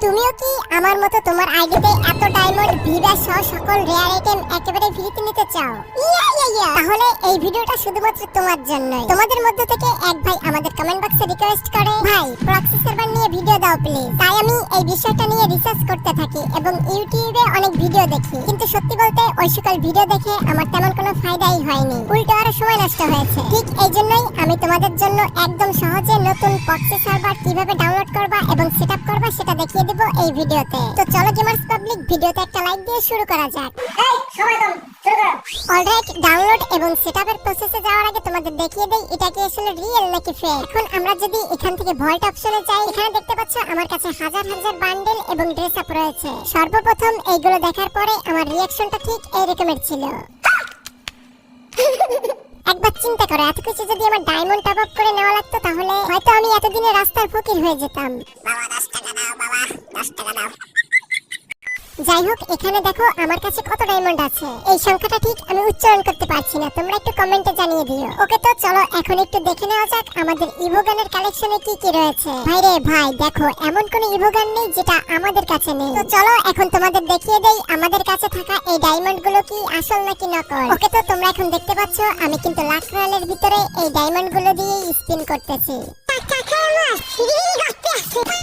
তুমিও কি আমার মতো তোমার আইডিতে এত ডায়মন্ড ভিভা সহ সকল রেয়ার আইটেম একেবারে ফ্রিতে নিতে চাও? তাহলে এই ভিডিওটা শুধুমাত্র তোমার জন্যই। তোমাদের মধ্য থেকে এক ভাই আমাদের কমেন্ট বক্সে রিকোয়েস্ট করে, ভাই প্রক্সি সার্ভার নিয়ে ভিডিও দাও প্লিজ। তাই আমি এই বিষয়টা নিয়ে রিসার্চ করতে থাকি এবং ইউটিউবে অনেক ভিডিও দেখি, কিন্তু সত্যি বলতে ওই সকল ভিডিও দেখে আমার তেমন কোনো ফায়দাই হয়নি, উল্টো আরো সময় নষ্ট হয়েছে। ঠিক এই জন্যই আমি তোমাদের জন্য একদম সহজে নতুন প্রক্সি সার্ভার কিভাবে ডাউনলোড করবা এবং সেটআপ করবা সেটা দেখিয়ে দেব এই ভিডিওতে। তো চলো গেমার্স পাবলিক, ভিডিওতে একটা লাইক দিয়ে শুরু করা যাক। অলরাইট, ডাউনলোড এবং সেটআপের প্রসেসে যাওয়ার আগে তোমাদের দেখিয়ে দেই এটা কি আসলে রিয়েল নাকি ফেক। এখন আমরা যদি এখান থেকে ভল্ট অপশনে যাই, এখানে দেখতে পাচ্ছ আমার কাছে হাজার হাজার বান্ডেল এবং ড্রেস আপ রয়েছে। সর্বপ্রথম এইগুলো দেখার পরে আমার রিঅ্যাকশনটা ঠিক এই রকমের ছিল। একবার চিন্তা করো, এত কিছু যদি আমার ডায়মন্ড টপ আপ করে নেওয়া লাগতো তাহলে হয়তো আমি এতদিনে রাস্তার ফকির হয়ে যেতাম। বাবা 10 টাকা দাও, বাবা 10 টাকা দাও। যাই হোক, এখানে দেখো আমার কাছে কত ডায়মন্ড আছে। এই সংখ্যাটা ঠিক আমি উচ্চারণ করতে পারছি না, তোমরা একটু কমেন্টে জানিয়ে দিও। ওকে, তো চলো এখন একটু দেখে নেওয়া যাক আমাদের ইভোগানের কালেকশনে কি কি রয়েছে। ভাই রে ভাই, দেখো এমন কোন ইভোগান নেই যেটা আমাদের কাছে নেই। তো চলো এখন তোমাদের দেখিয়ে দেই আমাদের কাছে থাকা এই ডায়মন্ড গুলো কি আসল নাকি নকল। ওকে, তো তোমরা এখন দেখতে পাচ্ছ আমি কিন্তু লাখ রয়্যালের ভিতরে এই ডায়মন্ড গুলো দিয়ে স্পিন করতেছি।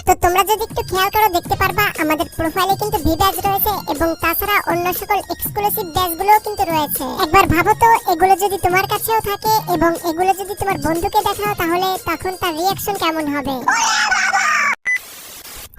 তো তোমরা যদি একটু খেয়াল করো দেখতে পারবা আমাদের প্রোফাইলে কিন্তু ভি ব্যাজ রয়েছে এবং তাছাড়া অন্য সকল এক্সক্লুসিভ ব্যাজ গুলোও কিন্তু রয়েছে। একবার ভাবো তো, এগুলো যদি তোমার কাছেও থাকে এবং এগুলো যদি তোমার বন্ধুকে দেখাও তাহলে তখন তার রিঅ্যাকশন কেমন হবে।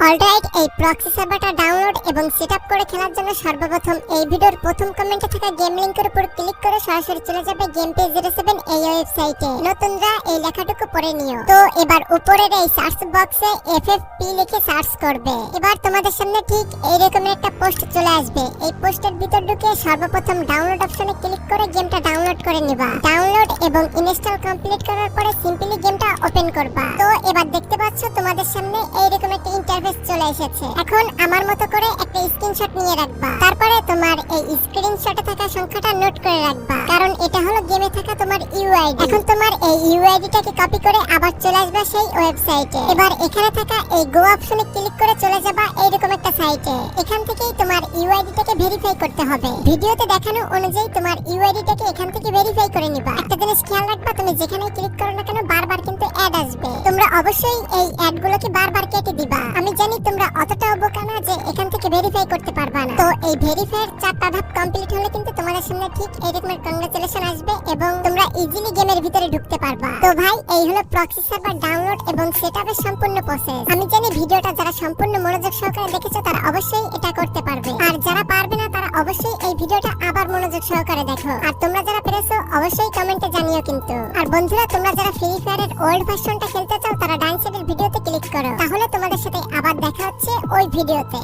অলরাইট, এই প্রক্সি সার্ভারটা ডাউনলোড এবং সেটআপ করে খেলার জন্য সর্বপ্রথম এই ভিডিওর প্রথম কমেন্টে থাকা গেম লিংকের উপর ক্লিক করে সরাসরি চলে যাবে গেমপেজ 07 এই ওয়েবসাইটে। নতুনরা এই লেখাটুকু পড়ে নিও। তো এবার উপরের এই সার্চ বক্সে FFP লিখে সার্চ করবে। এবার তোমাদের সামনে ঠিক এই রকমের একটা পোস্ট চলে আসবে। এই পোস্টের ভিতর ঢুকে সর্বপ্রথম ডাউনলোড অপশনে ক্লিক করে গেমটা ডাউনলোড করে নিবা। ডাউনলোড এবং ইনস্টল কমপ্লিট করার পরে সিম্পলি গেমটা ওপেন করবা। তো এবার দেখতে পাচ্ছ তোমাদের সামনে এই রকম একটা ইন্টারফেস চলে এসেছে। এখন আমার মতো করে একটা স্ক্রিনশট নিয়ে রাখবা। তারপরে তোমার এই স্ক্রিনশটে থাকা সংখ্যাটা নোট করে রাখবা, কারণ এটা হলো গেমে থাকা তোমার ইউআইডি। এখন তোমার এই ইউআইডিটাকে কপি করে আবার চলে আসবা সেই ওয়েবসাইটে। এবার এখানে থাকা এই গো অপশনে ক্লিক করে চলে যাবা এইরকম একটা সাইটে। এখান থেকেই তোমার ইউআইডিটাকে ভেরিফাই করতে হবে। ভিডিওতে দেখানো অনুযায়ী তোমার ইউআইডিটাকে এখান থেকে ভেরিফাই করে নিবা। একটা জিনিস খেয়াল রাখবা, তুমি যেখানেই ক্লিক করো না কেন বারবার কিন্তু অ্যাড আসবে। তোমরা অবশ্যই এই অ্যাডগুলোকে বারবার কেটে দিবা। আমি জানি তোমরা অতটাও বোকা না যে এখান থেকে ভেরিফাই করতে পারবা না। তো এই ভেরিফাইয়ের 4টা ধাপ কমপ্লিট হলে কিন্তু তোমাদের সামনে ঠিক এইরকমের কংগ্রাচুলেশন আসবে এবং তোমরা ইজিলি গেমের ভিতরে ঢুকতে পারবা। তো ভাই, এই হলো প্রক্সি সার্ভার ডাউনলোড এবং সেটআপের সম্পূর্ণ প্রসেস। আমি জানি ভিডিওটা যারা সম্পূর্ণ মনোযোগ সহকারে দেখেছো তারা অবশ্যই এটা করতে পারবে, আর যারা পারবে না তারা অবশ্যই এই ভিডিওটা আবার মনোযোগ সহকারে দেখো। আর তোমরা যারা পেরেছো অবশ্যই কমেন্টে জানিও কিন্তু। আর বন্ধুরা, তোমরা যারা ফ্রি ফায়ারের ওল্ড ভার্সনটা খেলতে চাও তারা ডান সাইডের ভিডিওতে ক্লিক করো, তাহলে তোমাদের সাথে আবার দেখা হচ্ছে ওই ভিডিওতে।